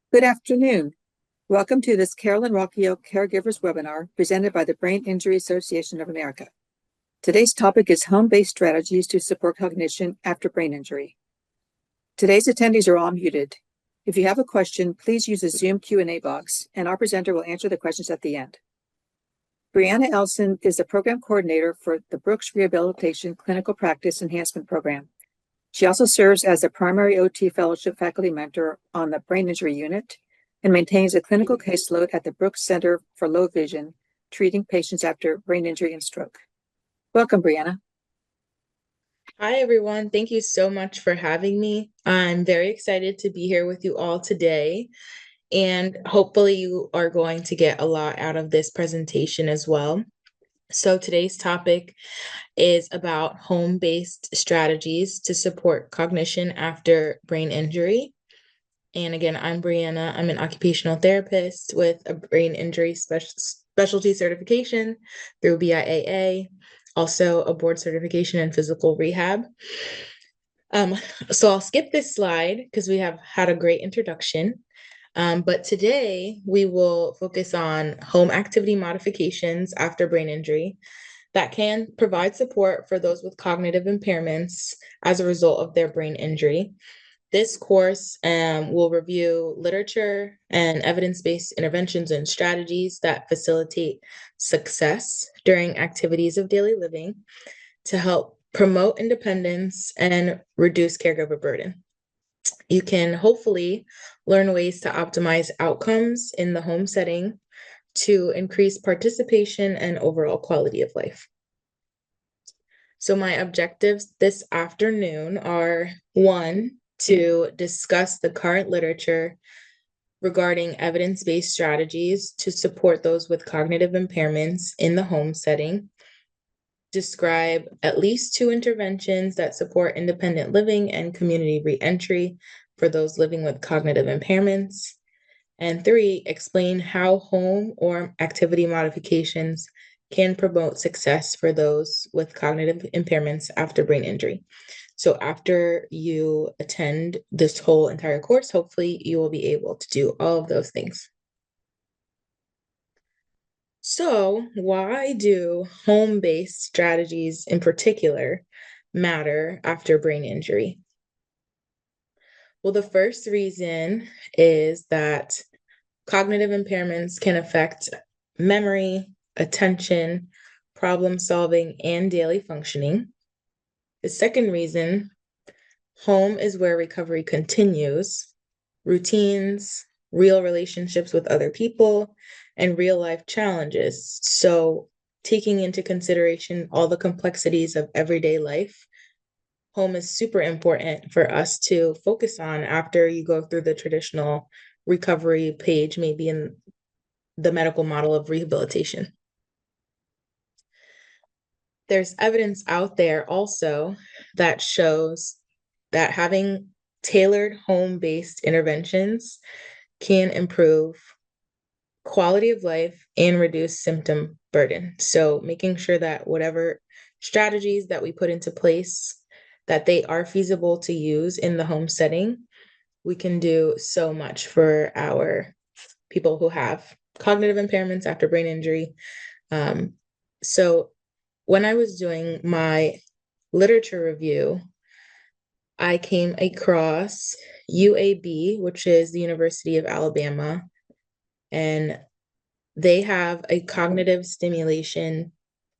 Good afternoon. Welcome to this Carolyn Rockio Caregivers webinar presented by the Brain Injury Association of America. Today's topic is home-based strategies to support cognition after brain injury. Today's attendees are all muted. If you have a question, please use the Zoom Q&A box, and our presenter will answer the questions at the end. Briana Elson is the program coordinator for the Brooks Rehabilitation Clinical Practice Enhancement Program. She also serves as the primary OT fellowship faculty mentor on the brain injury unit and maintains a clinical caseload at the Brooks Center for Low Vision, treating patients after brain injury and stroke. Welcome, Briana. Hi, everyone. Thank you so much for having me. I'm very excited to be here with you all today, and hopefully you are going to get a lot out of this presentation as well. So today's topic is about home-based strategies to support cognition after brain injury. And again, I'm Briana. I'm an occupational therapist with a brain injury specialty certification through BIAA, also a board certification in physical rehab. So I'll skip this slide because we have had a great introduction. But today we will focus on home activity modifications after brain injury that can provide support for those with cognitive impairments as a result of their brain injury. This course will review literature and evidence-based interventions and strategies that facilitate success during activities of daily living to help promote independence and reduce caregiver burden. You can hopefully learn ways to optimize outcomes in the home setting to increase participation and overall quality of life. So my objectives this afternoon are: one, to discuss the current literature regarding evidence-based strategies to support those with cognitive impairments in the home setting, describe at least 2 interventions that support independent living and community reentry for those living with cognitive impairments, and 3, explain how home or activity modifications can promote success for those with cognitive impairments after brain injury. So after you attend this whole entire course, hopefully you will be able to do all of those things. So why do home-based strategies in particular matter after brain injury? Well, the first reason is that cognitive impairments can affect memory, attention, problem solving, and daily functioning. The second reason, home is where recovery continues. Routines, real relationships with other people, and real life challenges. So taking into consideration all the complexities of everyday life, home is super important for us to focus on after you go through the traditional recovery page, maybe in the medical model of rehabilitation. There's evidence out there also that shows that having tailored home-based interventions can improve quality of life and reduce symptom burden. So making sure that whatever strategies that we put into place, that they are feasible to use in the home setting, we can do so much for our people who have cognitive impairments after brain injury. So when I was doing my literature review, I came across UAB, which is the University of Alabama, and they have a cognitive stimulation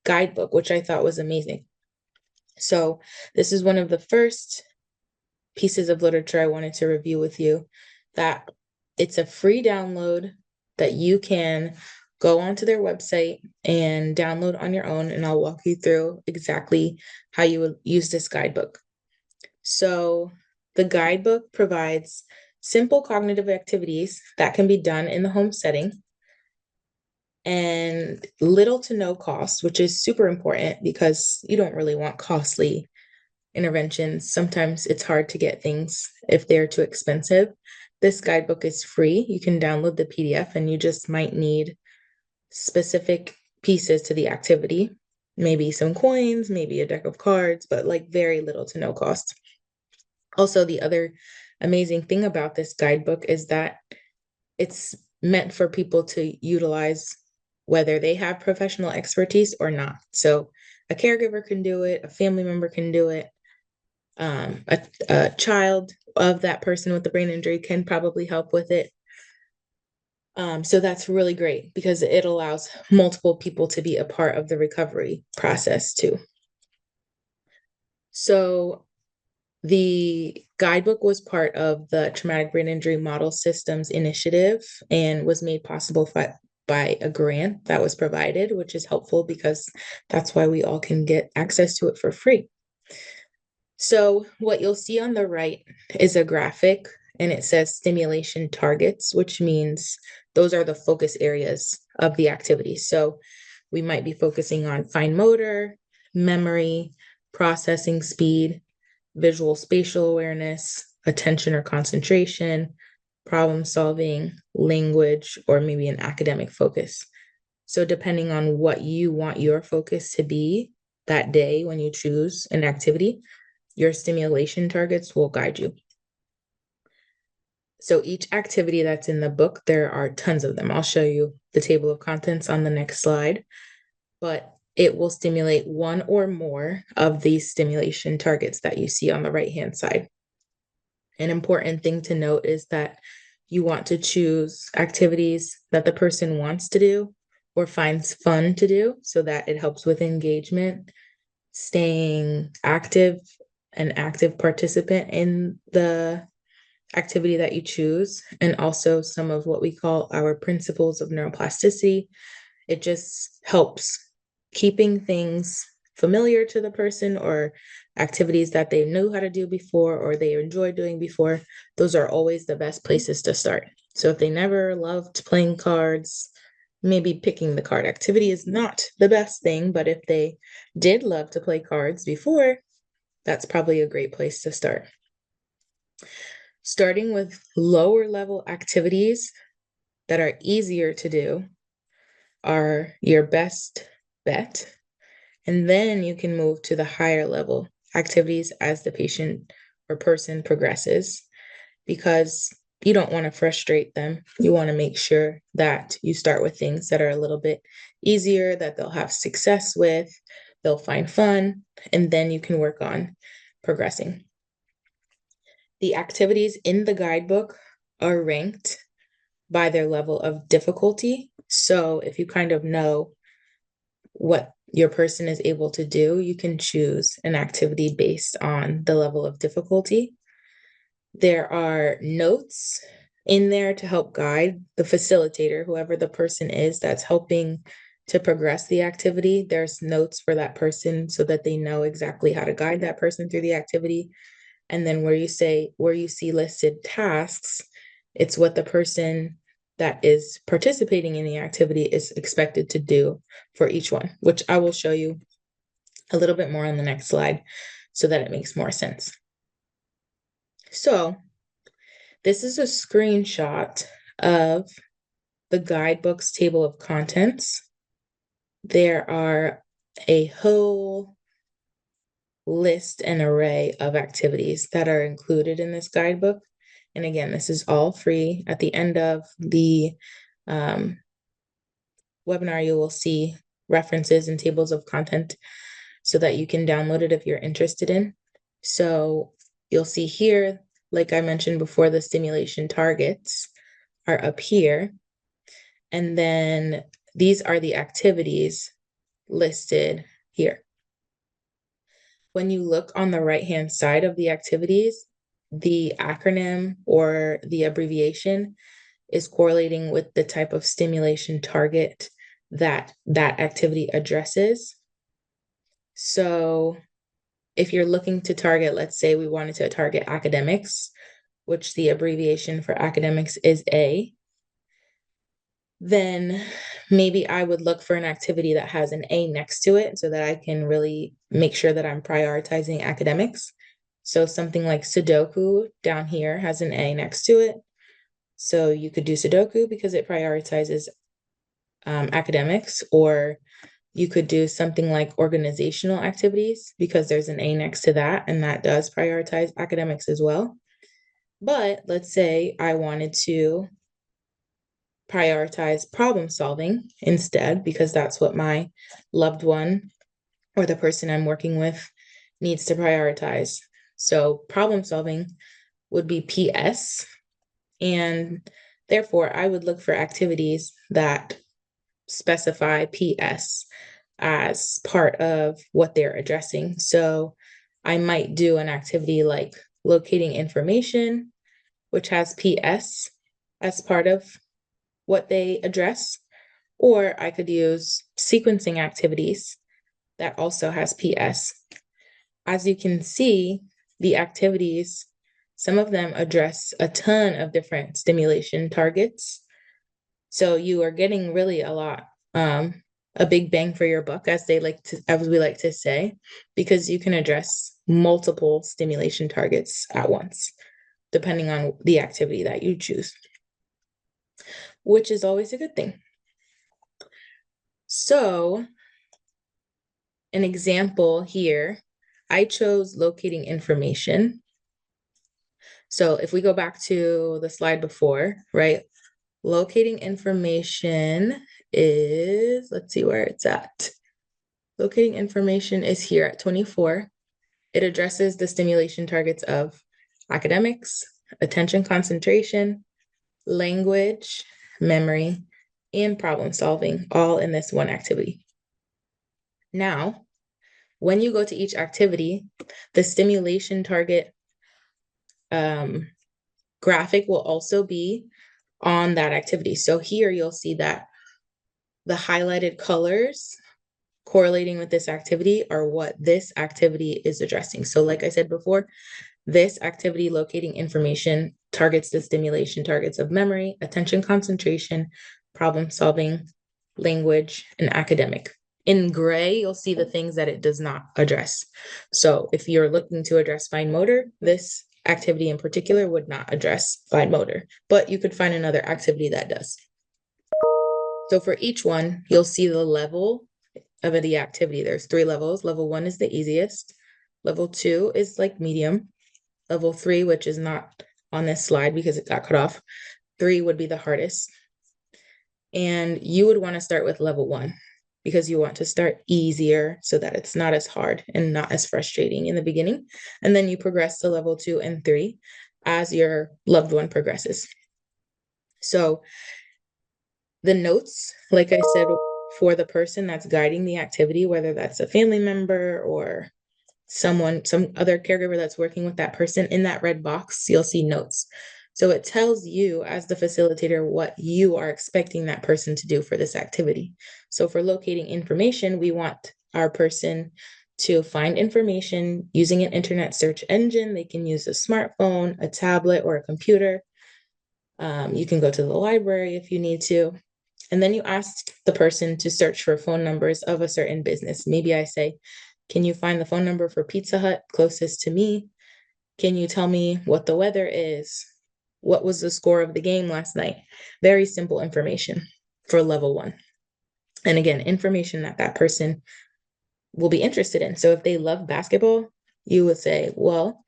guidebook, which I thought was amazing. So this is one of the first pieces of literature I wanted to review with you, that it's a free download that you can go onto their website and download on your own, and I'll walk you through exactly how you would use this guidebook. So the guidebook provides simple cognitive activities that can be done in the home setting and little to no cost, which is super important because you don't really want costly interventions. Sometimes it's hard to get things if they're too expensive. This guidebook is free. You can download the PDF, and you just might need specific pieces to the activity, maybe some coins, maybe a deck of cards, but like very little to no cost. Also, the other amazing thing about this guidebook is that it's meant for people to utilize whether they have professional expertise or not. So a caregiver can do it, a family member can do it, a child of that person with the brain injury can probably help with it. So that's really great because it allows multiple people to be a part of the recovery process too. So the guidebook was part of the Traumatic Brain Injury Model Systems Initiative and was made possible by a grant that was provided, which is helpful because that's why we all can get access to it for free. So what you'll see on the right is a graphic, and it says stimulation targets, which means those are the focus areas of the activity. So we might be focusing on fine motor, memory, processing speed, visual spatial awareness, attention or concentration, problem solving, language, or maybe an academic focus. So depending on what you want your focus to be that day when you choose an activity, your stimulation targets will guide you. So each activity that's in the book, there are tons of them. I'll show you the table of contents on the next slide, but it will stimulate one or more of these stimulation targets that you see on the right-hand side. An important thing to note is that you want to choose activities that the person wants to do or finds fun to do so that it helps with engagement, staying active, an active participant in the activity that you choose, and also some of what we call our principles of neuroplasticity. It just helps keeping things familiar to the person or activities that they knew how to do before or they enjoy doing before. Those are always the best places to start. So if they never loved playing cards, maybe picking the card activity is not the best thing, but if they did love to play cards before, that's probably a great place to start. Starting with lower level activities that are easier to do are your best bet. And then you can move to the higher level activities as the patient or person progresses, because you don't want to frustrate them. You want to make sure that you start with things that are a little bit easier, that they'll have success with, they'll find fun, and then you can work on progressing. The activities in the guidebook are ranked by their level of difficulty. So if you kind of know what your person is able to do, you can choose an activity based on the level of difficulty. There are notes in there to help guide the facilitator, whoever the person is that's helping to progress the activity. There's notes for that person so that they know exactly how to guide that person through the activity. And then where you see listed tasks, it's what the person that is participating in the activity is expected to do for each one, which I will show you a little bit more on the next slide so that it makes more sense. So this is a screenshot of the guidebook's table of contents. There are a whole list and array of activities that are included in this guidebook. And again, this is all free. At the end of the webinar, you will see references and tables of content so that you can download it if you're interested in. So you'll see here, like I mentioned before, the stimulation targets are up here. And then these are the activities listed here. When you look on the right-hand side of the activities, the acronym or the abbreviation is correlating with the type of stimulation target that that activity addresses. So if you're looking to target, let's say we wanted to target academics, which the abbreviation for academics is A, then maybe I would look for an activity that has an A next to it so that I can really make sure that I'm prioritizing academics. So something like Sudoku down here has an A next to it. So you could do Sudoku because it prioritizes academics, or you could do something like organizational activities because there's an A next to that, and that does prioritize academics as well. But let's say I wanted to prioritize problem solving instead, because that's what my loved one or the person I'm working with needs to prioritize. So problem solving would be PS, and therefore I would look for activities that specify PS as part of what they're addressing. So I might do an activity like locating information, which has PS as part of what they address, or I could use sequencing activities that also has PS. As you can see, the activities, some of them address a ton of different stimulation targets. So you are getting really a big bang for your buck, as we like to say, because you can address multiple stimulation targets at once, depending on the activity that you choose, which is always a good thing. So an example here, I chose locating information. So if we go back to the slide before, right? Locating information is, let's see where it's at. Locating information is here at 24. It addresses the stimulation targets of academics, attention concentration, language, memory, and problem solving, all in this one activity. Now, when you go to each activity, the stimulation target graphic will also be on that activity. So here you'll see that the highlighted colors correlating with this activity are what this activity is addressing. So like I said before, this activity, locating information, targets the stimulation targets of memory, attention concentration, problem solving, language, and academic. In gray, you'll see the things that it does not address. So if you're looking to address fine motor, this activity in particular would not address fine motor, but you could find another activity that does. So for each one, you'll see the level of the activity. There's 3 levels. Level 1 is the easiest. Level 2 is like medium. Level 3, which is not on this slide because it got cut off, 3 would be the hardest. And you would want to start with level 1 because you want to start easier so that it's not as hard and not as frustrating in the beginning. And then you progress to level 2 and 3 as your loved one progresses. So the notes, like I said, for the person that's guiding the activity, whether that's a family member or some other caregiver that's working with that person, in that red box, you'll see notes. So it tells you as the facilitator what you are expecting that person to do for this activity. So for locating information, we want our person to find information using an internet search engine. They can use a smartphone, a tablet, or a computer. You can go to the library if you need to. And then you ask the person to search for phone numbers of a certain business. Maybe I say, can you find the phone number for Pizza Hut closest to me? Can you tell me what the weather is? What was the score of the game last night? Very simple information for level 1. And again, information that that person will be interested in. So if they love basketball, you would say, well,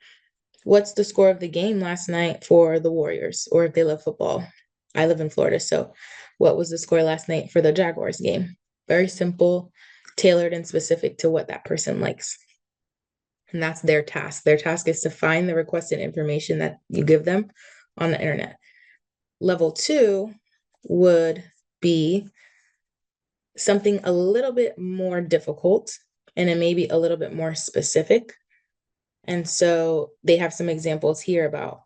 what's the score of the game last night for the Warriors? Or if they love football, I live in Florida, so what was the score last night for the Jaguars game? Very simple, tailored and specific to what that person likes. And that's their task. Their task is to find the requested information that you give them on the internet. Level 2 would be something a little bit more difficult, and it may be a little bit more specific. And so they have some examples here about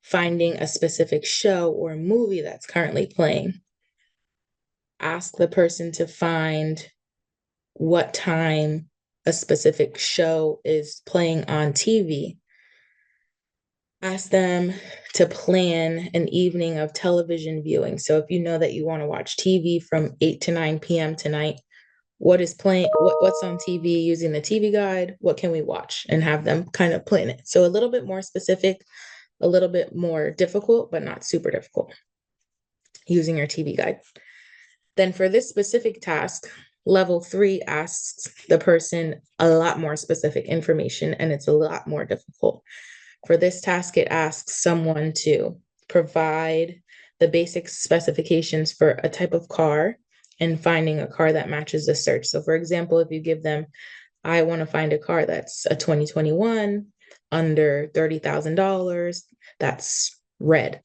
finding a specific show or movie that's currently playing. Ask the person to find what time a specific show is playing on TV. Ask them to plan an evening of television viewing. So if you know that you want to watch TV from 8 to 9 p.m. tonight, what is playing, what's on TV using the TV guide? What can we watch? And have them kind of plan it. So a little bit more specific, a little bit more difficult, but not super difficult using your TV guide. Then for this specific task, level 3 asks the person a lot more specific information, and it's a lot more difficult. For this task, it asks someone to provide the basic specifications for a type of car and finding a car that matches the search. So for example, if you give them, I want to find a car that's a 2021 under $30,000, that's red.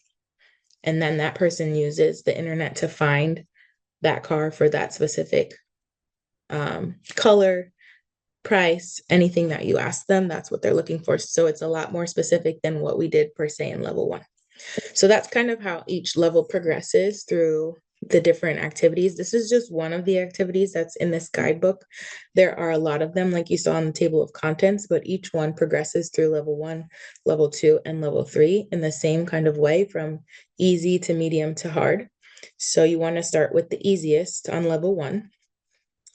And then that person uses the internet to find that car for that specific color, price, anything that you ask them, that's what they're looking for. So it's a lot more specific than what we did per se in level 1. So that's kind of how each level progresses through the different activities. This is just one of the activities that's in this guidebook. There are a lot of them, like you saw on the table of contents, but each one progresses through level 1, level 2, and level 3 in the same kind of way, from easy to medium to hard. So you want to start with the easiest on level 1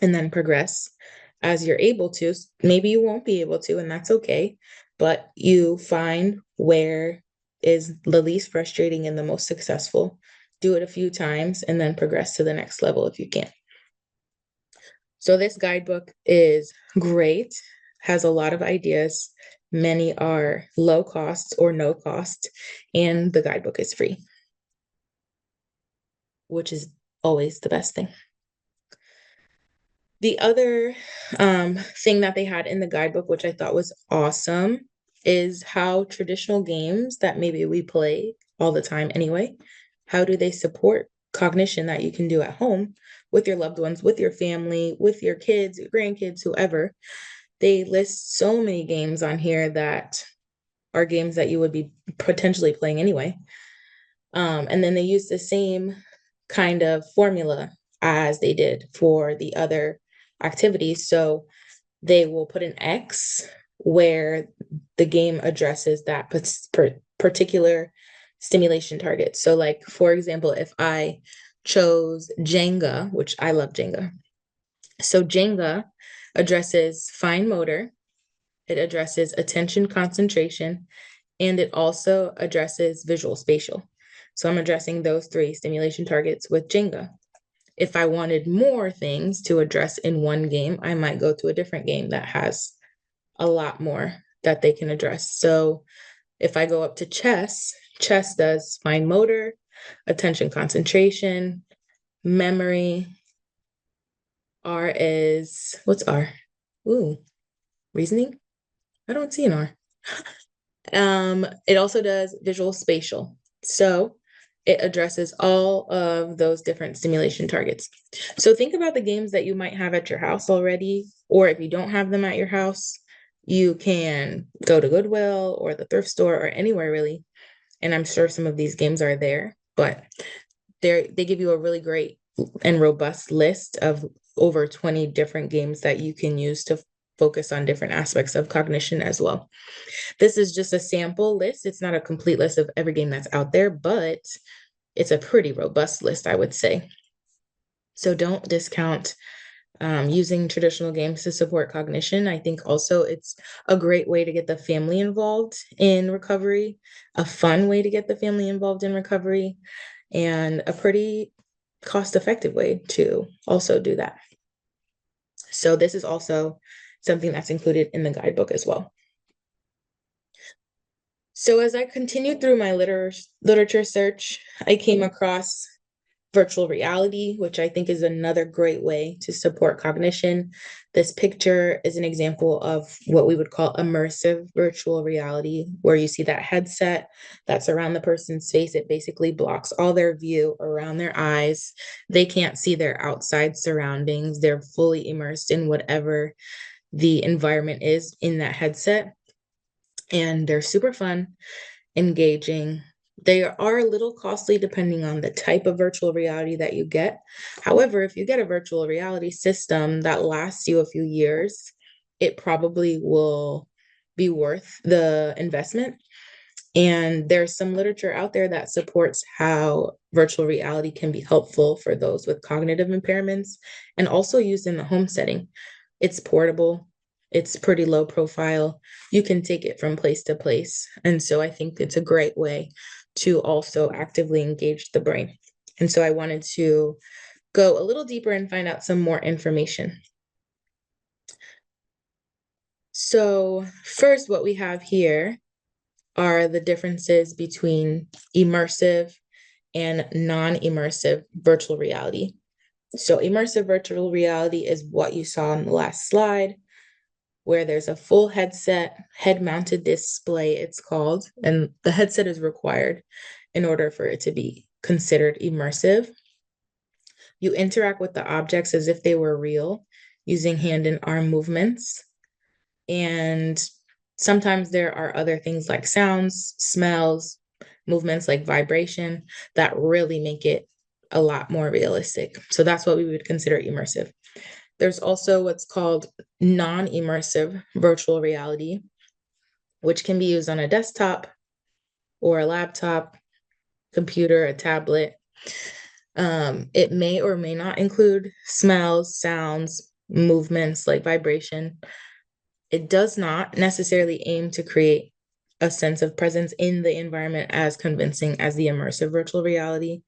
and then progress as you're able to. Maybe you won't be able to, and that's okay, but you find where is the least frustrating and the most successful. Do it a few times and then progress to the next level if you can. So this guidebook is great, has a lot of ideas. Many are low cost or no cost, and the guidebook is free, which is always the best thing. The other thing that they had in the guidebook, which I thought was awesome, is how traditional games that maybe we play all the time anyway, how do they support cognition that you can do at home with your loved ones, with your family, with your kids, your grandkids, whoever. They list so many games on here that are games that you would be potentially playing anyway. And then they use the same kind of formula as they did for the other activities. So they will put an X where the game addresses that particular stimulation target. So like, for example, if I chose Jenga, which I love Jenga. So Jenga addresses fine motor, it addresses attention concentration, and it also addresses visual spatial. So I'm addressing those 3 stimulation targets with Jenga. If I wanted more things to address in one game, I might go to a different game that has a lot more that they can address. So if I go up to chess, chess does fine motor, attention concentration, memory. R is, what's R? Ooh, reasoning? I don't see an R. It also does visual spatial. So it addresses all of those different stimulation targets. So think about the games that you might have at your house already, or if you don't have them at your house, you can go to Goodwill or the thrift store or anywhere really. And I'm sure some of these games are there, but they give you a really great and robust list of over 20 different games that you can use to focus on different aspects of cognition as well. This is just a sample list. It's not a complete list of every game that's out there, but it's a pretty robust list, I would say. So don't discount using traditional games to support cognition. I think also it's a great way to get the family involved in recovery, a fun way to get the family involved in recovery, and a pretty cost-effective way to also do that. So this is also something that's included in the guidebook as well. So as I continued through my literature search, I came across virtual reality, which I think is another great way to support cognition. This picture is an example of what we would call immersive virtual reality, where you see that headset that's around the person's face. It basically blocks all their view around their eyes. They can't see their outside surroundings. They're fully immersed in whatever the environment is in that headset. And they're super fun, engaging. They are a little costly depending on the type of virtual reality that you get. However, if you get a virtual reality system that lasts you a few years, it probably will be worth the investment. And there's some literature out there that supports how virtual reality can be helpful for those with cognitive impairments and also used in the home setting. It's portable. It's pretty low profile. You can take it from place to place. And so I think it's a great way to also actively engage the brain. And so I wanted to go a little deeper and find out some more information. So first, what we have here are the differences between immersive and non-immersive virtual reality. So immersive virtual reality is what you saw on the last slide, where there's a full headset, head-mounted display, it's called, and the headset is required in order for it to be considered immersive. You interact with the objects as if they were real, using hand and arm movements. And sometimes there are other things like sounds, smells, movements like vibration that really make it a lot more realistic. So that's what we would consider immersive. There's also what's called non-immersive virtual reality, which can be used on a desktop or a laptop, computer, a tablet. It may or may not include smells, sounds, movements like vibration. It does not necessarily aim to create a sense of presence in the environment as convincing as the immersive virtual reality.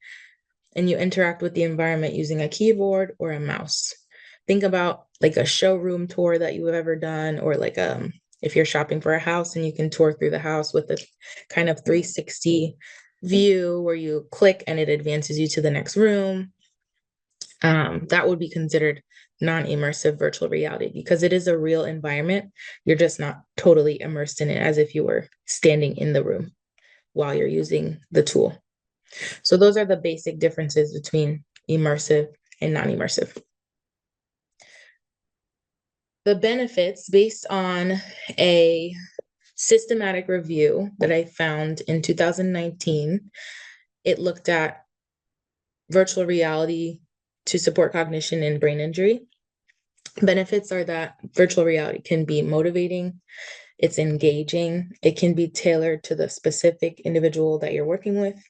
And you interact with the environment using a keyboard or a mouse. Think about like a showroom tour that you have ever done, or like if you're shopping for a house and you can tour through the house with a kind of 360 view where you click and it advances you to the next room. That would be considered non-immersive virtual reality because it is a real environment. You're just not totally immersed in it as if you were standing in the room while you're using the tool. So those are the basic differences between immersive and non-immersive. The benefits, based on a systematic review that I found in 2019, it looked at virtual reality to support cognition in brain injury. Benefits are that virtual reality can be motivating, it's engaging, it can be tailored to the specific individual that you're working with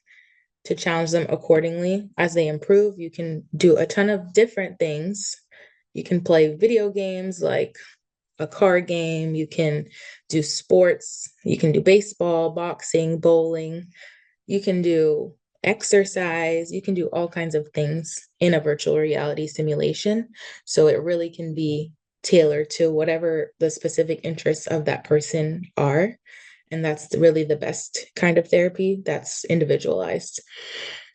to challenge them accordingly. As they improve, you can do a ton of different things. You can play video games like a card game, you can do sports, you can do baseball, boxing, bowling, you can do exercise, you can do all kinds of things in a virtual reality simulation. So it really can be tailored to whatever the specific interests of that person are. And that's really the best kind of therapy that's individualized.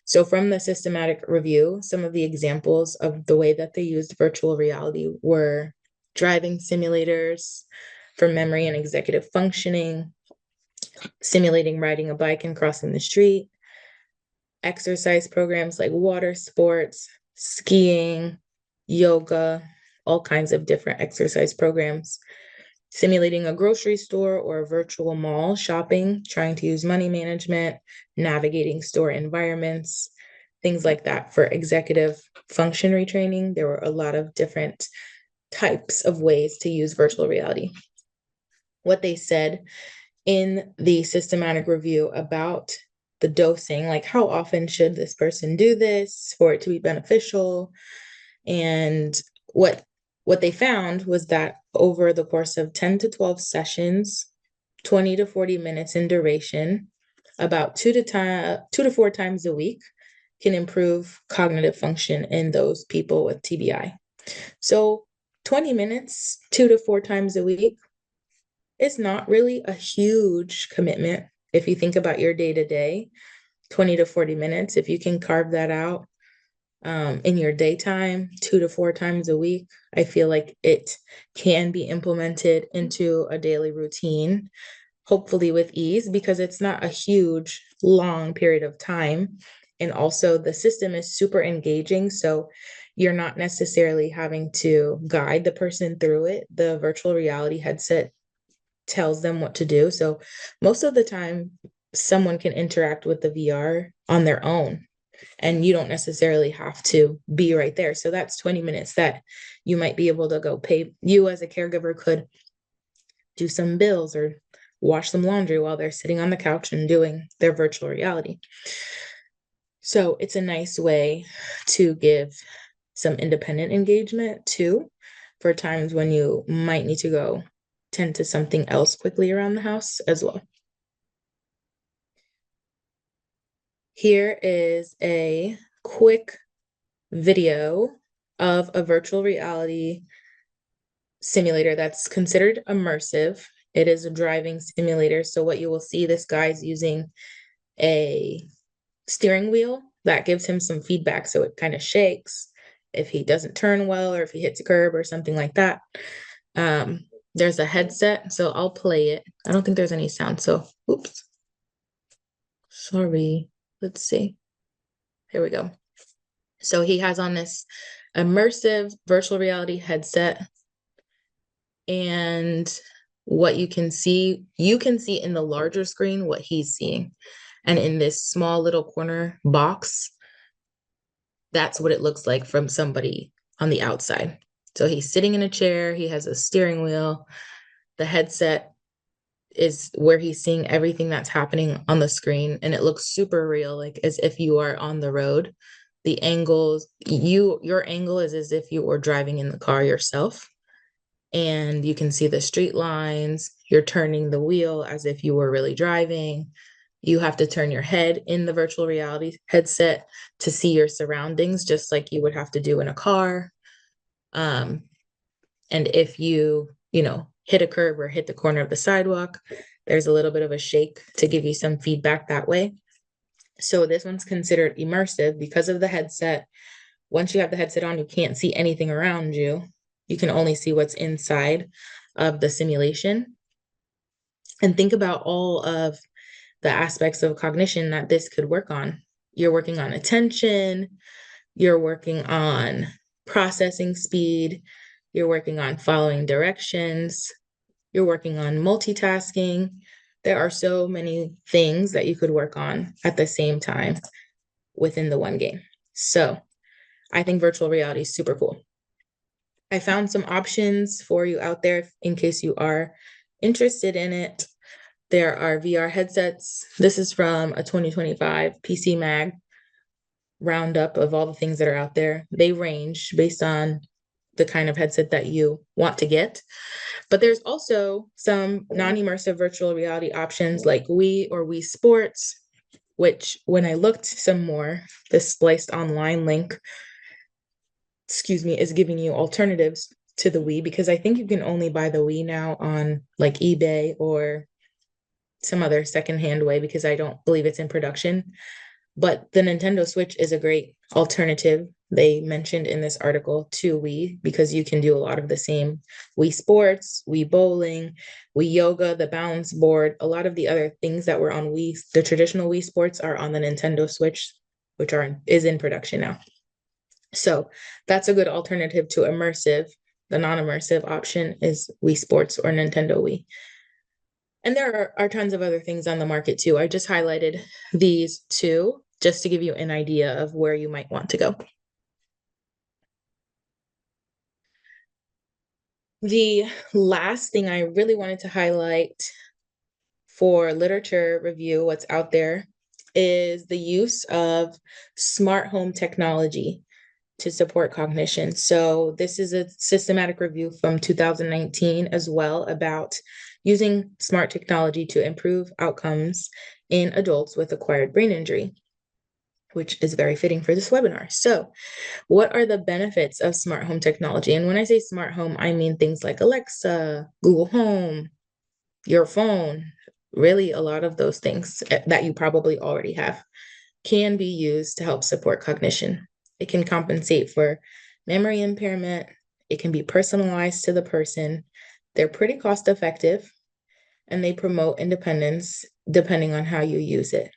So from the systematic review, some of the examples of the way that they used virtual reality were driving simulators for memory and executive functioning, simulating riding a bike and crossing the street, exercise programs like water sports, skiing, yoga, all kinds of different exercise programs, simulating a grocery store or a virtual mall shopping, trying to use money management, navigating store environments, things like that. For executive function retraining, there were a lot of different types of ways to use virtual reality. What they said in the systematic review about the dosing, like how often should this person do this for it to be beneficial? And what they found was that over the course of 10 to 12 sessions, 20 to 40 minutes in duration, about 2 to 4 times a week can improve cognitive function in those people with TBI. So 20 minutes, 2 to 4 times a week, is not really a huge commitment. If you think about your day-to-day, 20 to 40 minutes, if you can carve that out in your daytime, 2 to 4 times a week, I feel like it can be implemented into a daily routine, hopefully with ease, because it's not a huge, long period of time. And also the system is super engaging. So you're not necessarily having to guide the person through it. The virtual reality headset tells them what to do. So most of the time, someone can interact with the VR on their own, and you don't necessarily have to be right there. So that's 20 minutes that you might be able to go pay. You as a caregiver could do some bills or wash some laundry while they're sitting on the couch and doing their virtual reality. So it's a nice way to give some independent engagement too, for times when you might need to go tend to something else quickly around the house as well. Here is a quick video of a virtual reality simulator that's considered immersive. It is a driving simulator. So what you will see, this guy's using a steering wheel that gives him some feedback. So it kind of shakes if he doesn't turn well or if he hits a curb or something like that. There's a headset, so I'll play it. I don't think there's any sound, so oops. Sorry. Let's see. Here we go. So he has on this immersive virtual reality headset. And what you can see in the larger screen what he's seeing. And in this small little corner box, that's what it looks like from somebody on the outside. So he's sitting in a chair, he has a steering wheel, the headset is where he's seeing everything that's happening on the screen, and it looks super real, like as if you are on the road. The angles, your angle is as if you were driving in the car yourself, and you can see the street lines. You're turning the wheel as if you were really driving. You have to turn your head in the virtual reality headset to see your surroundings, just like you would have to do in a car. And if you hit a curb or hit the corner of the sidewalk, there's a little bit of a shake to give you some feedback that way. So this one's considered immersive because of the headset. Once you have the headset on, you can't see anything around you. You can only see what's inside of the simulation. And think about all of the aspects of cognition that this could work on. You're working on attention, you're working on processing speed, you're working on following directions, you're working on multitasking. There are so many things that you could work on at the same time within the one game. So I think virtual reality is super cool. I found some options for you out there in case you are interested in it. There are VR headsets. This is from a 2025 PC Mag roundup of all the things that are out there. They range based on the kind of headset that you want to get. But there's also some non-immersive virtual reality options like Wii or Wii Sports, which when I looked some more, this spliced online link, is giving you alternatives to the Wii, because I think you can only buy the Wii now on like eBay or some other secondhand way, because I don't believe it's in production. But the Nintendo Switch is a great alternative, they mentioned in this article, to Wii, because you can do a lot of the same Wii Sports, Wii Bowling, Wii Yoga, the balance board. A lot of the other things that were on Wii, the traditional Wii Sports, are on the Nintendo Switch, which is in production now. So that's a good alternative to immersive. The non-immersive option is Wii Sports or Nintendo Wii. And there are tons of other things on the market too. I just highlighted these two just to give you an idea of where you might want to go. The last thing I really wanted to highlight for literature review, what's out there, is the use of smart home technology to support cognition. So this is a systematic review from 2019 as well about using smart technology to improve outcomes in adults with acquired brain injury, which is very fitting for this webinar. So what are the benefits of smart home technology? And when I say smart home, I mean things like Alexa, Google Home, your phone. Really, a lot of those things that you probably already have can be used to help support cognition. It can compensate for memory impairment. It can be personalized to the person. They're pretty cost effective, and they promote independence depending on how you use it.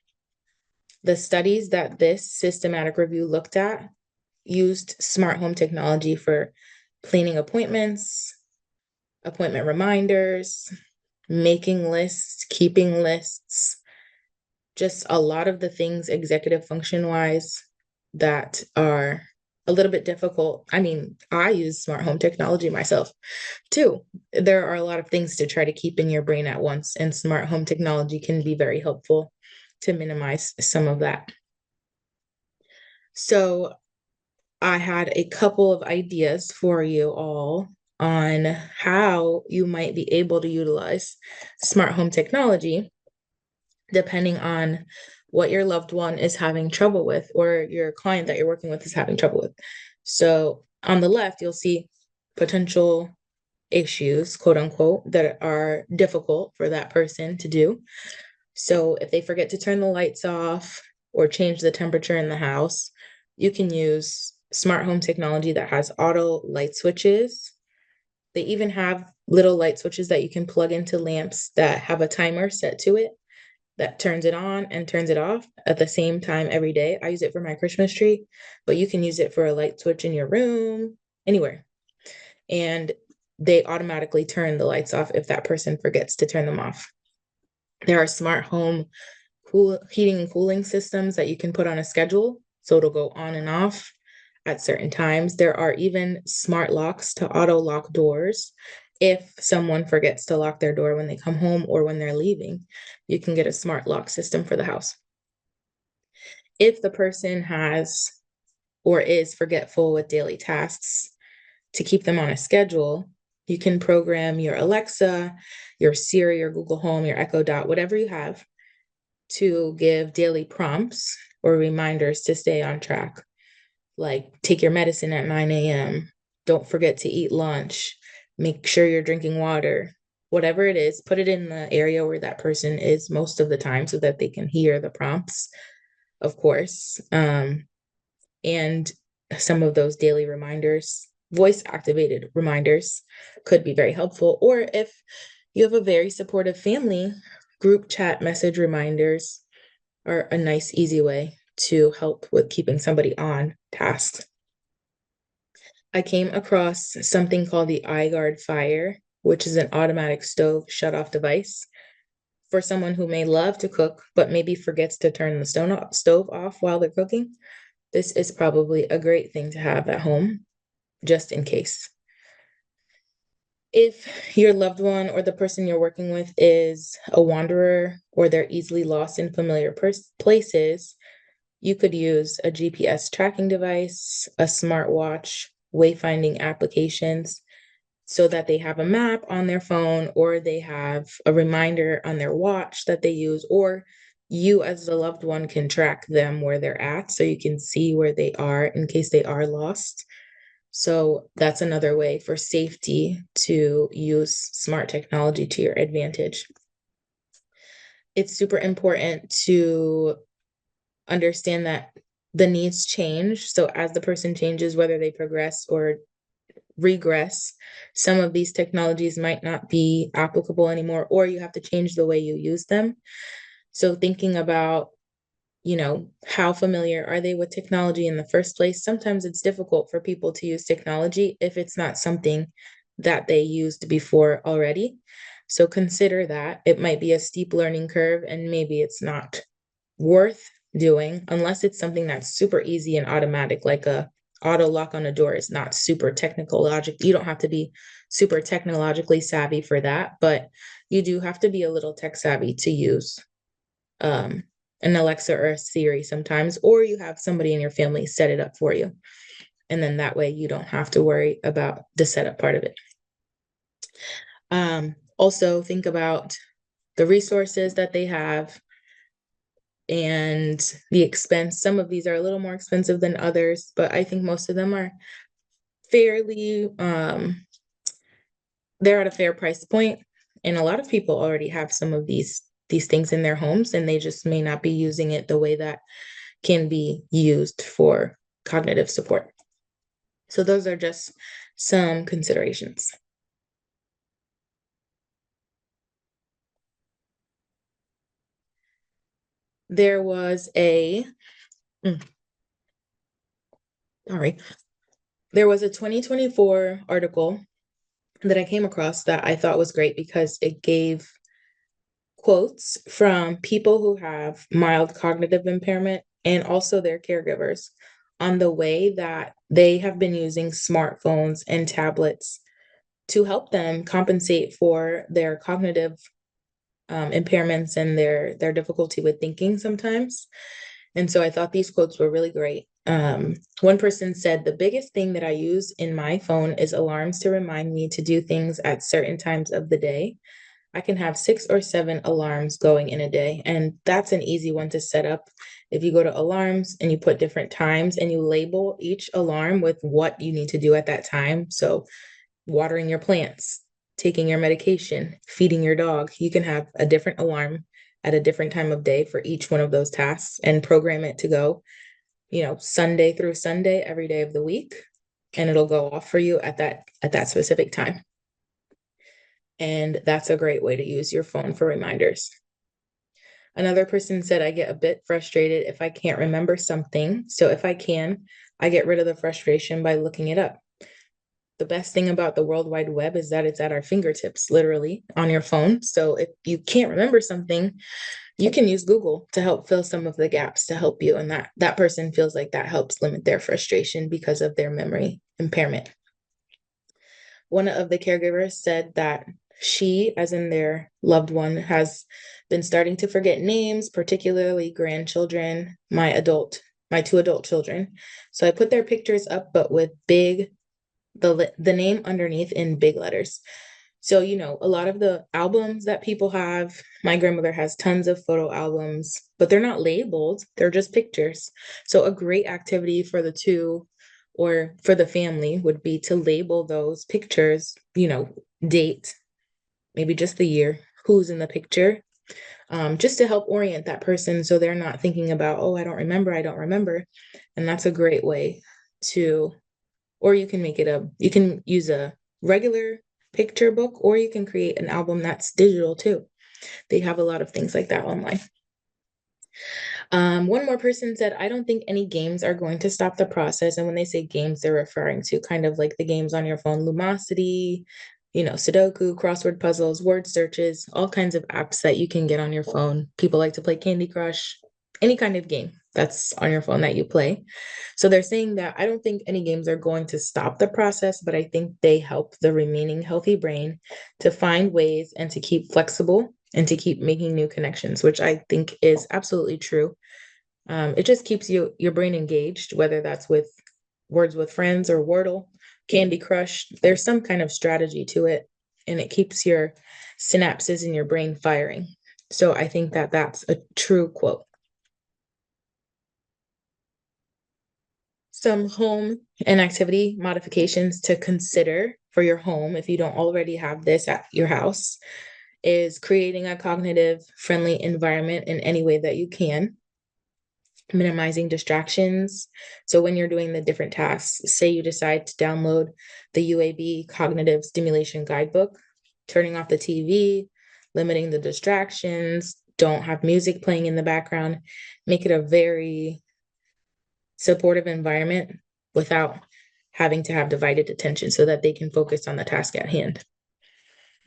The studies that this systematic review looked at used smart home technology for planning appointments, appointment reminders, making lists, keeping lists, just a lot of the things executive function wise that are a little bit difficult. I mean, I use smart home technology myself too. There are a lot of things to try to keep in your brain at once, and smart home technology can be very helpful to minimize some of that. So I had a couple of ideas for you all on how you might be able to utilize smart home technology depending on what your loved one is having trouble with, or your client that you're working with is having trouble with. So on the left, you'll see potential issues, quote unquote, that are difficult for that person to do. So if they forget to turn the lights off, or change the temperature in the house, you can use smart home technology that has auto light switches. They even have little light switches that you can plug into lamps that have a timer set to it that turns it on and turns it off at the same time every day. I use it for my Christmas tree, but you can use it for a light switch in your room, anywhere. And they automatically turn the lights off if that person forgets to turn them off. There are smart home heating and cooling systems that you can put on a schedule, so it'll go on and off at certain times. There are even smart locks to auto lock doors. If someone forgets to lock their door when they come home or when they're leaving, you can get a smart lock system for the house. If the person has or is forgetful with daily tasks, to keep them on a schedule, you can program your Alexa, your Siri, your Google Home, your Echo Dot, whatever you have, to give daily prompts or reminders to stay on track. Like, take your medicine at 9 a.m. Don't forget to eat lunch. Make sure you're drinking water. Whatever it is, put it in the area where that person is most of the time so that they can hear the prompts, of course. And some of those daily reminders, voice activated reminders, could be very helpful. Or if you have a very supportive family, group chat message reminders are a nice, easy way to help with keeping somebody on task. I came across something called the iGuard Fire, which is an automatic stove shut-off device for someone who may love to cook, but maybe forgets to turn the stove off while they're cooking. This is probably a great thing to have at home, just in case. If your loved one or the person you're working with is a wanderer or they're easily lost in familiar places, you could use a GPS tracking device, a smartwatch, wayfinding applications, so that they have a map on their phone or they have a reminder on their watch that they use, or you as the loved one can track them where they're at so you can see where they are in case they are lost. So that's another way for safety to use smart technology to your advantage. It's super important to understand that the needs change. So as the person changes, whether they progress or regress, some of these technologies might not be applicable anymore, or you have to change the way you use them. So thinking about, how familiar are they with technology in the first place? Sometimes it's difficult for people to use technology if it's not something that they used before already. So consider that it might be a steep learning curve and maybe it's not worth doing unless it's something that's super easy and automatic, like a auto lock on a door is not super technical logic. You don't have to be super technologically savvy for that, but you do have to be a little tech savvy to use an Alexa or a Siri sometimes, or you have somebody in your family set it up for you. And then that way you don't have to worry about the setup part of it. Also think about the resources that they have and the expense. Some of these are a little more expensive than others, but I think most of them are fairly, they're at a fair price point. And a lot of people already have some of these things in their homes, and they just may not be using it the way that can be used for cognitive support. So those are just some considerations. There was a 2024 article that I came across that I thought was great because it gave quotes from people who have mild cognitive impairment and also their caregivers on the way that they have been using smartphones and tablets to help them compensate for their cognitive impairments and their difficulty with thinking sometimes. And so I thought these quotes were really great. One person said, "The biggest thing that I use in my phone is alarms to remind me to do things at certain times of the day. I can have 6 or 7 alarms going in a day, and that's an easy one to set up. If you go to alarms and you put different times and you label each alarm with what you need to do at that time. So watering your plants, taking your medication, feeding your dog, you can have a different alarm at a different time of day for each one of those tasks and program it to go, Sunday through Sunday, every day of the week. And it'll go off for you at that specific time. And that's a great way to use your phone for reminders. Another person said, I get a bit frustrated if I can't remember something. So if I can, I get rid of the frustration by looking it up. The best thing about the World Wide Web is that it's at our fingertips, literally on your phone. So if you can't remember something, you can use Google to help fill some of the gaps to help you. And that person feels like that helps limit their frustration because of their memory impairment. One of the caregivers said that she, as in their loved one, has been starting to forget names, particularly grandchildren, my two adult children. So I put their pictures up, but with the name underneath in big letters. So, a lot of the albums that people have, my grandmother has tons of photo albums, but they're not labeled. They're just pictures. So a great activity for the two or for the family would be to label those pictures, date, maybe just the year, who's in the picture, just to help orient that person so they're not thinking about, oh, I don't remember. And that's a great way to, or you can you can use a regular picture book, or you can create an album that's digital too. They have a lot of things like that online. One more person said, I don't think any games are going to stop the process. And when they say games, they're referring to kind of like the games on your phone, Lumosity, Sudoku, crossword puzzles, word searches, all kinds of apps that you can get on your phone. People like to play Candy Crush, any kind of game that's on your phone that you play. So they're saying that I don't think any games are going to stop the process, but I think they help the remaining healthy brain to find ways and to keep flexible and to keep making new connections, which I think is absolutely true. It just keeps your brain engaged, whether that's with Words with Friends or Wordle, Candy Crush. There's some kind of strategy to it, and it keeps your synapses in your brain firing. So I think that that's a true quote. Some home and activity modifications to consider for your home, if you don't already have this at your house, is creating a cognitive friendly environment in any way that you can, minimizing distractions. So when you're doing the different tasks, say you decide to download the UAB Cognitive Stimulation Guidebook, turning off the TV, limiting the distractions, don't have music playing in the background, make it a very supportive environment without having to have divided attention so that they can focus on the task at hand.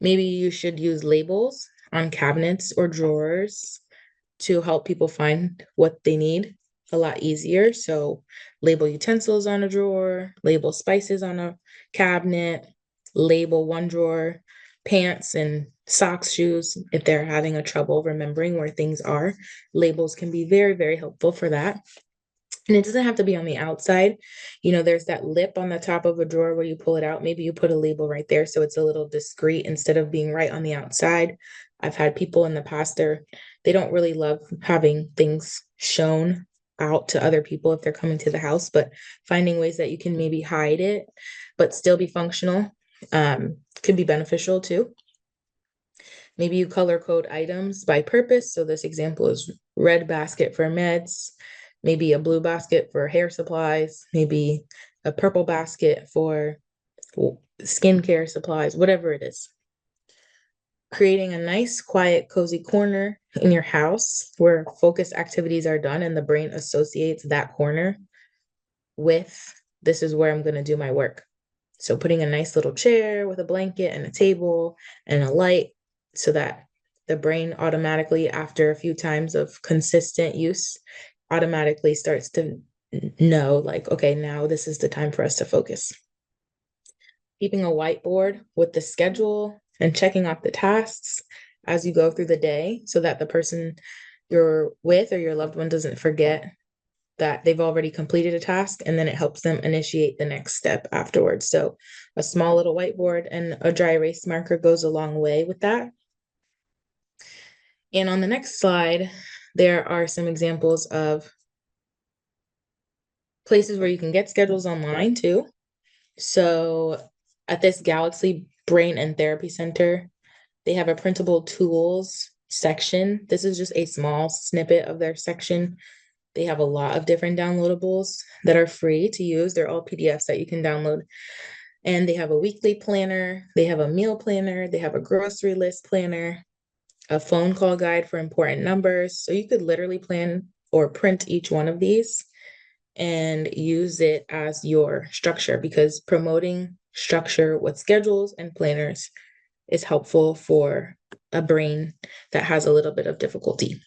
Maybe you should use labels on cabinets or drawers to help people find what they need a lot easier. So label utensils on a drawer, label spices on a cabinet, label one drawer, pants and socks, shoes. If they're having a trouble remembering where things are, labels can be very, very helpful for that. And it doesn't have to be on the outside. There's that lip on the top of a drawer where you pull it out. Maybe you put a label right there so it's a little discreet instead of being right on the outside. I've had people in the past, they don't really love having things shown out to other people if they're coming to the house, but finding ways that you can maybe hide it, but still be functional, could be beneficial too. Maybe you color code items by purpose. So this example is red basket for meds, maybe a blue basket for hair supplies, maybe a purple basket for skincare supplies, whatever it is. Creating a nice, quiet, cozy corner in your house where focused activities are done and the brain associates that corner with, this is where I'm going to do my work. So putting a nice little chair with a blanket and a table and a light so that the brain automatically, after a few times of consistent use, automatically starts to know, like, okay, now this is the time for us to focus. Keeping a whiteboard with the schedule and checking off the tasks as you go through the day so that the person you're with or your loved one doesn't forget that they've already completed a task, and then it helps them initiate the next step afterwards. So a small little whiteboard and a dry erase marker goes a long way with that. And on the next slide, there are some examples of places where you can get schedules online too. So at this Galaxy Brain and Therapy Center, they have a printable tools section. This is just a small snippet of their section. They have a lot of different downloadables that are free to use. They're all PDFs that you can download. And they have a weekly planner, they have a meal planner, they have a grocery list planner, a phone call guide for important numbers. So you could literally plan or print each one of these and use it as your structure, because promoting structure with schedules and planners is helpful for a brain that has a little bit of difficulty.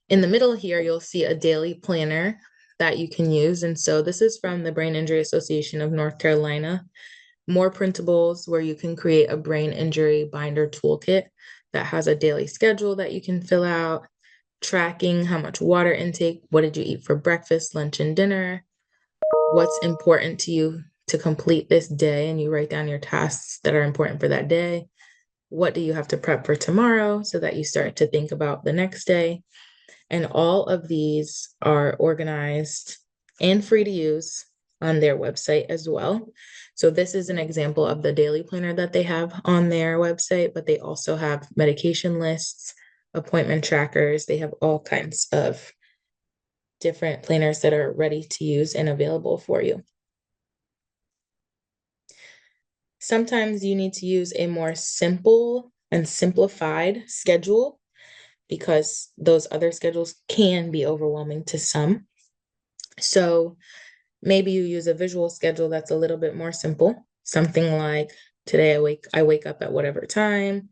In the middle here, you'll see a daily planner that you can use. And so this is from the Brain Injury Association of North Carolina. More printables where you can create a brain injury binder toolkit that has a daily schedule that you can fill out, tracking how much water intake, what did you eat for breakfast, lunch, and dinner, what's important to you to complete this day, and you write down your tasks that are important for that day. What do you have to prep for tomorrow so that you start to think about the next day? And all of these are organized and free to use on their website as well. So this is an example of the daily planner that they have on their website, but they also have medication lists, appointment trackers. They have all kinds of different planners that are ready to use and available for you. Sometimes you need to use a more simple and simplified schedule because those other schedules can be overwhelming to some. So maybe you use a visual schedule that's a little bit more simple. Something like today I wake up at whatever time.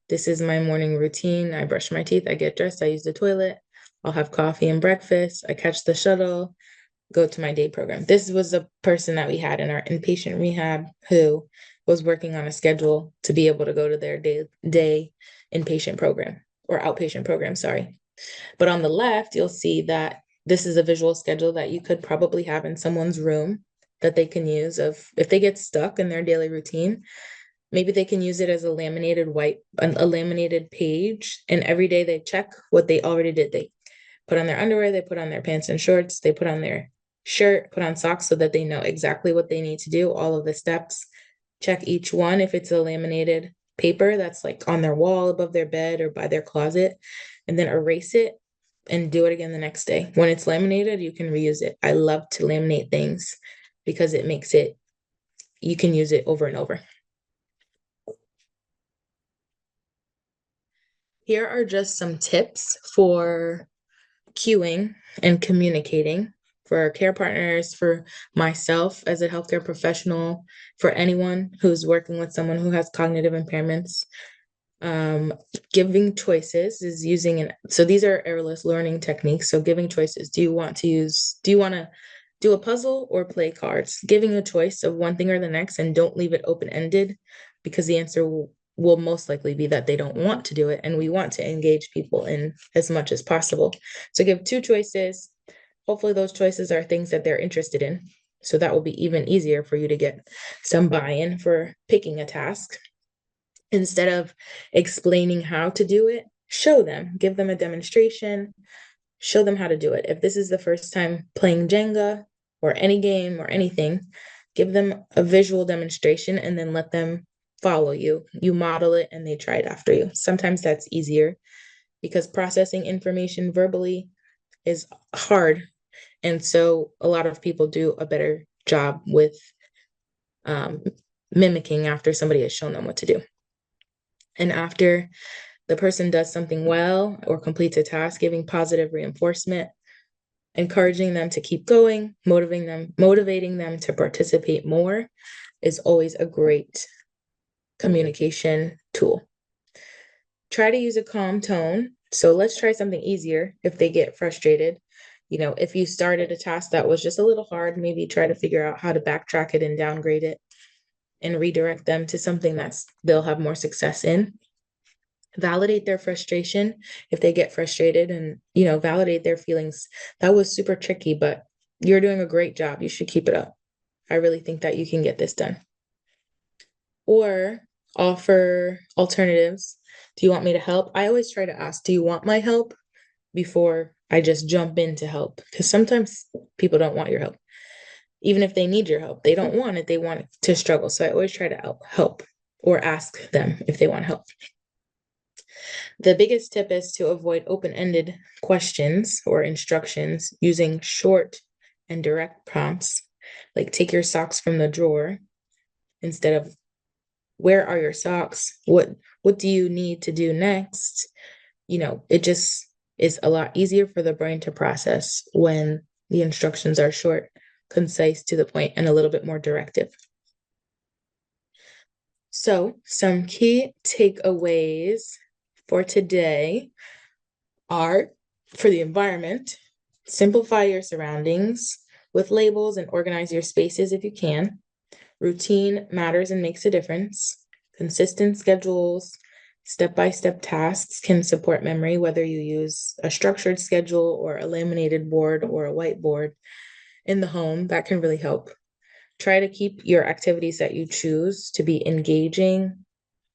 This is my morning routine. I brush my teeth, I get dressed, I use the toilet. I'll have coffee and breakfast. I catch the shuttle, go to my day program. This was a person that we had in our inpatient rehab who was working on a schedule to be able to go to their day inpatient program or outpatient program, sorry. But on the left, you'll see that this is a visual schedule that you could probably have in someone's room that they can use of if they get stuck in their daily routine. Maybe they can use it as a laminated page, and every day they check what they already did. They put on their underwear, they put on their pants and shorts, they put on their shirt, put on socks so that they know exactly what they need to do, all of the steps. Check each one. If it's a laminated paper that's like on their wall above their bed or by their closet, and then erase it and do it again the next day. When it's laminated, you can reuse it. I love to laminate things because it makes it, you can use it over and over. Here are just some tips for cueing and communicating for our care partners, for myself as a healthcare professional, for anyone who's working with someone who has cognitive impairments. Giving choices is so these are errorless learning techniques. So giving choices, do you want to do a puzzle or play cards? Giving a choice of one thing or the next, and don't leave it open-ended, because the answer will most likely be that they don't want to do it, and we want to engage people in as much as possible. So give two choices. Hopefully those choices are things that they're interested in. So that will be even easier for you to get some buy-in for picking a task. Instead of explaining how to do it, show them, give them a demonstration, show them how to do it. If this is the first time playing Jenga or any game or anything, give them a visual demonstration and then let them follow you. You model it and they try it after you. Sometimes that's easier because processing information verbally is hard. And so a lot of people do a better job with mimicking after somebody has shown them what to do. And after the person does something well or completes a task, giving positive reinforcement, encouraging them to keep going, motivating them to participate more is always a great communication tool. Try to use a calm tone. So let's try something easier if they get frustrated. If you started a task that was just a little hard, maybe try to figure out how to backtrack it and downgrade it and redirect them to something they'll have more success in. Validate their frustration if they get frustrated, and validate their feelings. That was super tricky, but you're doing a great job. You should keep it up. I really think that you can get this done. Or offer alternatives. Do you want me to help? I always try to ask, do you want my help, before I just jump in to help, because sometimes people don't want your help. Even if they need your help, they don't want it. They want to struggle. So I always try to help or ask them if they want help. The biggest tip is to avoid open-ended questions or instructions using short and direct prompts, like take your socks from the drawer instead of where are your socks? What do you need to do next? It just is a lot easier for the brain to process when the instructions are short, concise, to the point, and a little bit more directive. So, some key takeaways for today are for the environment: simplify your surroundings with labels and organize your spaces if you can. Routine matters and makes a difference. Consistent schedules, step-by-step tasks can support memory, whether you use a structured schedule or a laminated board or a whiteboard in the home. That can really help. Try to keep your activities that you choose to be engaging.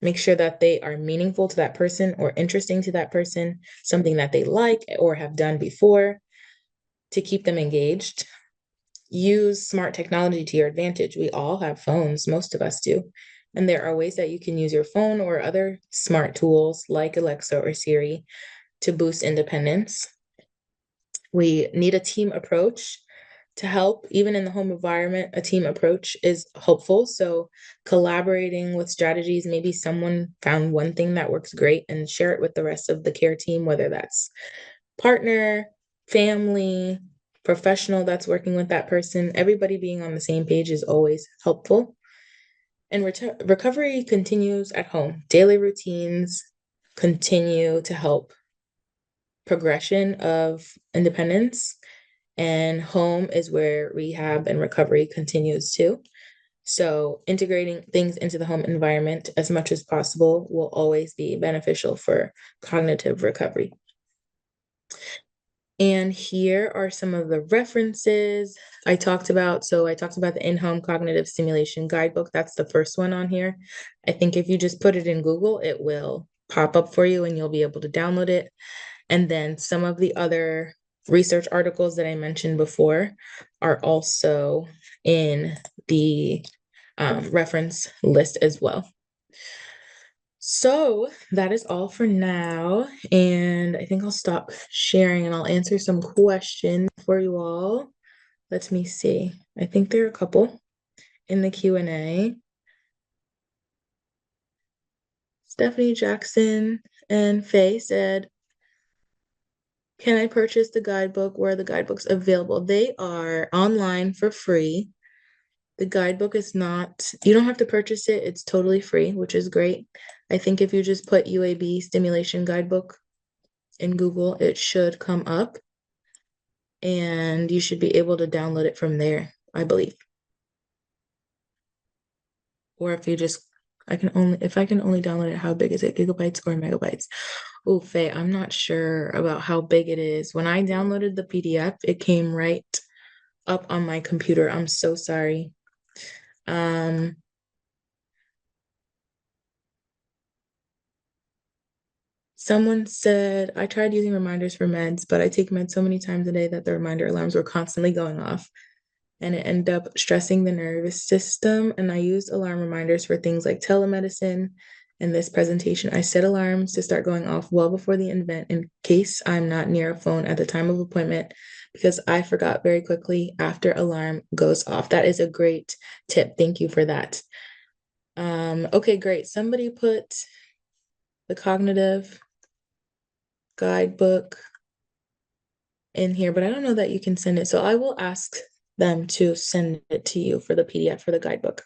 Make sure that they are meaningful to that person or interesting to that person, something that they like or have done before, to keep them engaged. Use smart technology to your advantage. We all have phones, most of us do. And there are ways that you can use your phone or other smart tools like Alexa or Siri to boost independence. We need a team approach to help. Even in the home environment, a team approach is helpful. So collaborating with strategies, maybe someone found one thing that works great and share it with the rest of the care team, whether that's partner, family, professional that's working with that person. Everybody being on the same page is always helpful. And recovery continues at home. Daily routines continue to help progression of independence, and home is where rehab and recovery continues too. So integrating things into the home environment as much as possible will always be beneficial for cognitive recovery. And here are some of the references I talked about. So I talked about the In-Home Cognitive Stimulation Guidebook. That's the first one on here. I think if you just put it in Google, it will pop up for you and you'll be able to download it. And then some of the other research articles that I mentioned before are also in the reference list as well. So that is all for now. And I think I'll stop sharing and I'll answer some questions for you all. Let me see. I think there are a couple in the Q&A. Stephanie Jackson and Faye said, can I purchase the guidebook? Where are the guidebooks available? They are online for free. The guidebook is not, you don't have to purchase it. It's totally free, which is great. I think if you just put UAB Stimulation Guidebook in Google, it should come up and you should be able to download it from there, I believe. Or if you just, if I can only download it, how big is it? Gigabytes or megabytes? Oh, Faye, I'm not sure about how big it is. When I downloaded the PDF, it came right up on my computer. I'm so sorry. Someone said, I tried using reminders for meds, but I take meds so many times a day that the reminder alarms were constantly going off. And it ended up stressing the nervous system. And I used alarm reminders for things like telemedicine. In this presentation, I set alarms to start going off well before the event in case I'm not near a phone at the time of appointment, because I forgot very quickly after alarm goes off. That is a great tip. Thank you for that. Okay, great. Somebody put the cognitive guidebook in here, but I don't know that you can send it. So I will ask them to send it to you for the PDF for the guidebook.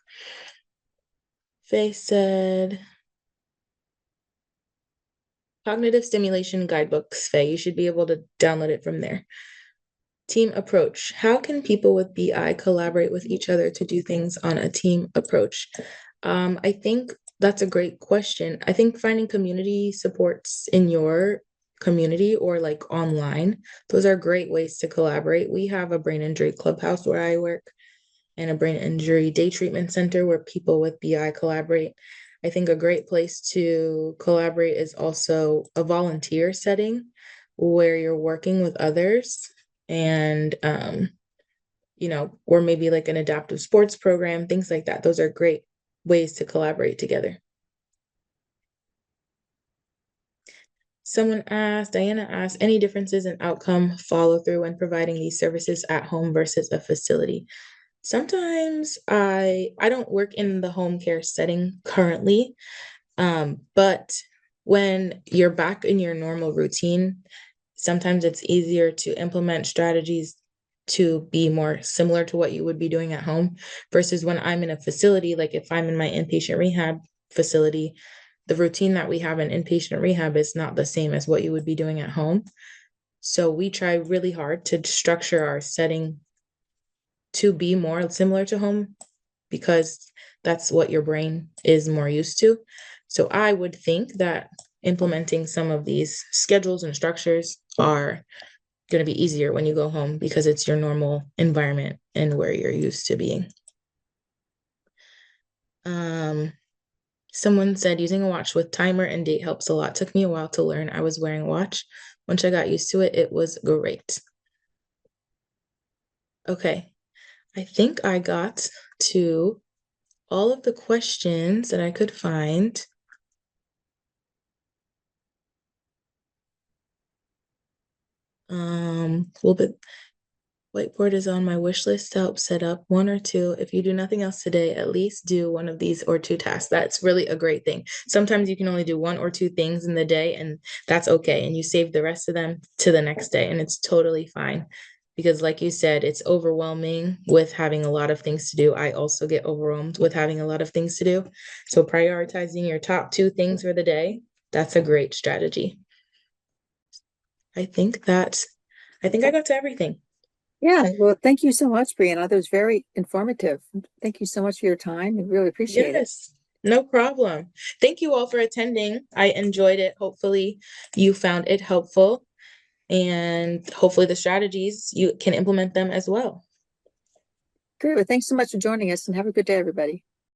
Faye said, cognitive stimulation guidebooks, Faye, you should be able to download it from there. Team approach. How can people with BI collaborate with each other to do things on a team approach? I think that's a great question. I think finding community supports in your community or like online, those are great ways to collaborate. We have a brain injury clubhouse where I work and a brain injury day treatment center where people with BI collaborate. I think a great place to collaborate is also a volunteer setting where you're working with others and, or maybe like an adaptive sports program, things like that. Those are great ways to collaborate together. Diana asked, any differences in outcome follow through when providing these services at home versus a facility? Sometimes I don't work in the home care setting currently, but when you're back in your normal routine, sometimes it's easier to implement strategies to be more similar to what you would be doing at home versus when I'm in a facility, like if I'm in my inpatient rehab facility, the routine that we have in inpatient rehab is not the same as what you would be doing at home. So we try really hard to structure our setting to be more similar to home because that's what your brain is more used to. So I would think that implementing some of these schedules and structures are going to be easier when you go home because it's your normal environment and where you're used to being. Someone said using a watch with timer and date helps a lot. Took me a while to learn. I was wearing a watch. Once I got used to it, it was great. Okay. I think I got to all of the questions that I could find. Little bit whiteboard is on my wish list to help set up one or two. If you do nothing else today, at least do one of these or two tasks. That's really a great thing. Sometimes you can only do one or two things in the day, and that's okay. And you save the rest of them to the next day, and it's totally fine. Because, like you said, it's overwhelming with having a lot of things to do. I also get overwhelmed with having a lot of things to do. So, prioritizing your top two things for the day, that's a great strategy. I think I got to everything. Yeah, well, thank you so much, Brianna. That was very informative. Thank you so much for your time. I really appreciate it. Yes, no problem. Thank you all for attending. I enjoyed it. Hopefully, you found it helpful, and hopefully, the strategies you can implement them as well. Great. Well, thanks so much for joining us and have a good day, everybody.